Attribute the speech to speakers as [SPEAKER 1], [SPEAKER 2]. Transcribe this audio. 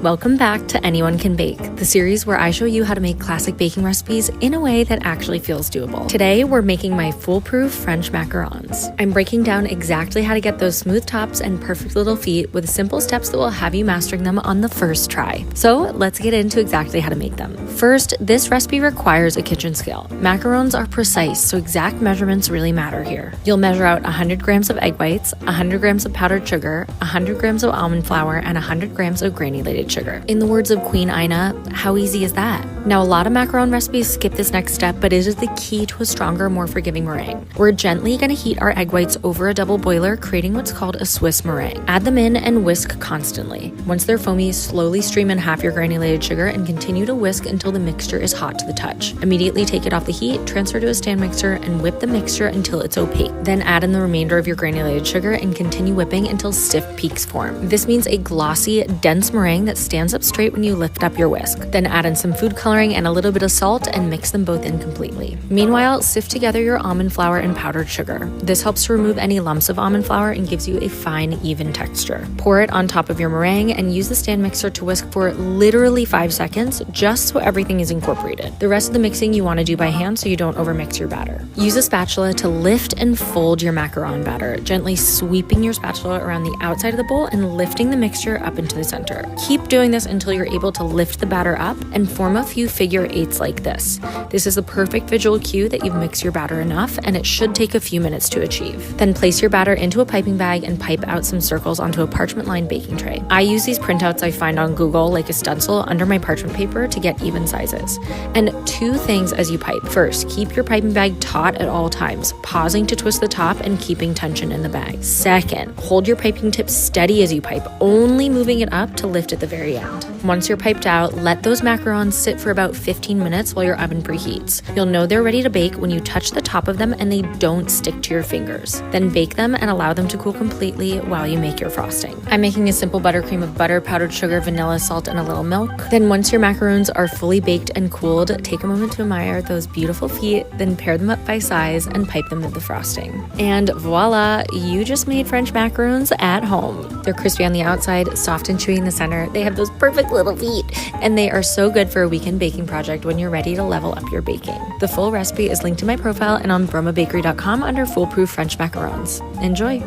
[SPEAKER 1] Welcome back to Anyone Can Bake, the series where I show you how to make classic baking recipes in a way that actually feels doable. Today, we're making my foolproof French macarons. I'm breaking down exactly how to get those smooth tops and perfect little feet with simple steps that will have you mastering them on the first try. So let's get into exactly how to make them. First, this recipe requires a kitchen scale. Macarons are precise, so exact measurements really matter here. You'll measure out 100 grams of egg whites, 100 grams of powdered sugar, 100 grams of almond flour, and 100 grams of granulated sugar. In the words of Queen Ina, how easy is that? Now, a lot of macaron recipes skip this next step, but it is the key to a stronger, more forgiving meringue. We're gently going to heat our egg whites over a double boiler, creating what's called a Swiss meringue. Add them in and whisk constantly. Once they're foamy, slowly stream in half your granulated sugar and continue to whisk until the mixture is hot to the touch. Immediately take it off the heat, transfer to a stand mixer, and whip the mixture until it's opaque. Then add in the remainder of your granulated sugar and continue whipping until stiff peaks form. This means a glossy, dense meringue that stands up straight when you lift up your whisk. Then add in some food coloring and a little bit of salt and mix them both in completely. Meanwhile, sift together your almond flour and powdered sugar. This helps to remove any lumps of almond flour and gives you a fine, even texture. Pour it on top of your meringue and use the stand mixer to whisk for literally 5 seconds, just so everything is incorporated. The rest of the mixing you want to do by hand so you don't overmix your batter. Use a spatula to lift and fold your macaron batter, gently sweeping your spatula around the outside of the bowl and lifting the mixture up into the center. Keep doing this until you're able to lift the batter up and form a few figure eights like this. This is the perfect visual cue that you've mixed your batter enough, and it should take a few minutes to achieve. Then place your batter into a piping bag and pipe out some circles onto a parchment-lined baking tray. I use these printouts I find on Google like a stencil under my parchment paper to get even sizes. And 2 things as you pipe. First, keep your piping bag taut at all times, pausing to twist the top and keeping tension in the bag. Second, hold your piping tip steady as you pipe, only moving it up to lift at the very end. Once you're piped out, let those macarons sit for about 15 minutes while your oven preheats. You'll know they're ready to bake when you touch the top of them and they don't stick to your fingers. Then bake them and allow them to cool completely while you make your frosting. I'm making a simple buttercream of butter, powdered sugar, vanilla, salt, and a little milk. Then once your macarons are fully baked and cooled, take a moment to admire those beautiful feet, then pair them up by size and pipe them with the frosting. And voila, you just made French macarons at home. They're crispy on the outside, soft and chewy in the center. They have those perfect little feet, and they are so good for a weekend baking project when you're ready to level up your baking. The full recipe is linked in my profile and on bromabakery.com under Foolproof French Macarons. Enjoy!